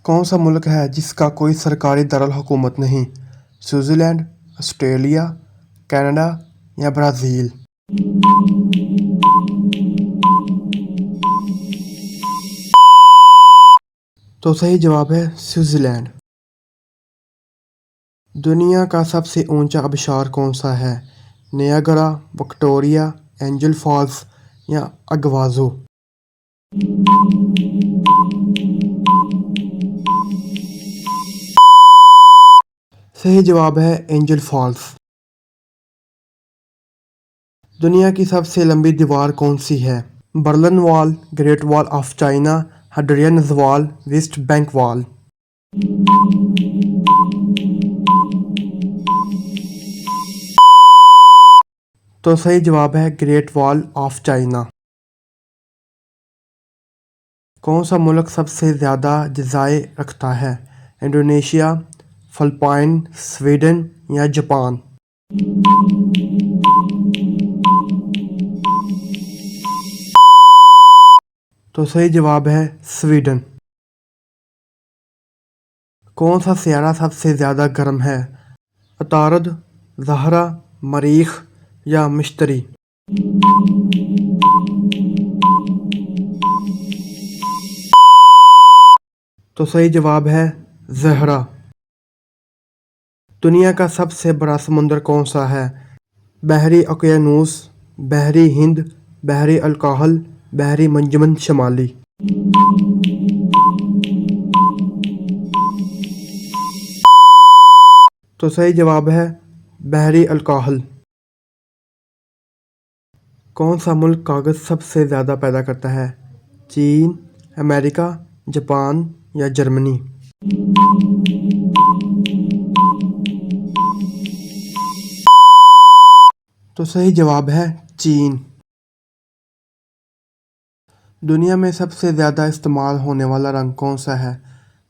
कौन सा मुल्क है जिसका कोई सरकारी दारुल-हुकूमत नहीं? स्विट्ज़रलैंड, ऑस्ट्रेलिया, कनाडा या ब्राज़ील? तो सही जवाब है स्विट्ज़रलैंड। दुनिया का सबसे ऊंचा आबशार कौन सा है? नियाग्रा, विक्टोरिया, एंजल फॉल्स या अगवाज़ो? सही जवाब है एंजल फॉल्स। दुनिया की सबसे लंबी दीवार कौन सी है? Berlin wall, great wall of China, Hadrian wall, West Bank wall? तो सही जवाब है ग्रेट वॉल ऑफ चाइना। कौन सा मुल्क सबसे ज़्यादा जज़ाए रखता है? इंडोनेशिया, फिलिपाइन, स्वीडन या जापान? तो सही जवाब है स्वीडन। कौन सा सियारा सबसे ज़्यादा गर्म है? अतारद, ज़हरा, मरीख या मिश्तरी? तो सही जवाब है ज़हरा। दुनिया का सबसे बड़ा समुंदर कौन सा है? बहरी ओकियानूस, बहरी हिंद, बहरी अल्काहल, बहरी मंजमन शमाली? तो सही जवाब है बहरी अल्काहल। कौन सा मुल्क कागज़ सबसे ज़्यादा पैदा करता है? चीन, अमेरिका, जापान या जर्मनी? तो सही जवाब है चीन। दुनिया में सबसे ज़्यादा इस्तेमाल होने वाला रंग कौन सा है?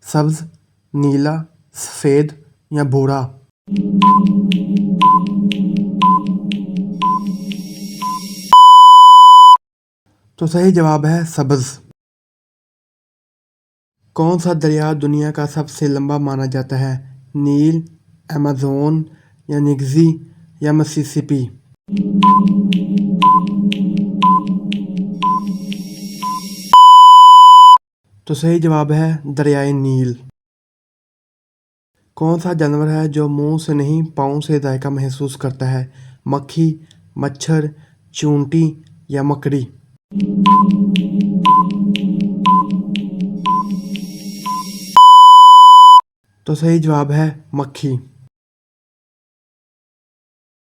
सब्ज़, नीला, सफ़ेद या भूरा? तो सही जवाब है सब्ज़। कौन सा दरिया दुनिया का सबसे लंबा माना जाता है? नील, अमेज़न या निग्ज़ी या मिसिसिपी? तो सही जवाब है दरियाए नील। कौन सा जानवर है जो मुंह से नहीं पाँव से जायका महसूस करता है? मक्खी, मच्छर, चूंटी या मकड़ी? तो सही जवाब है मक्खी।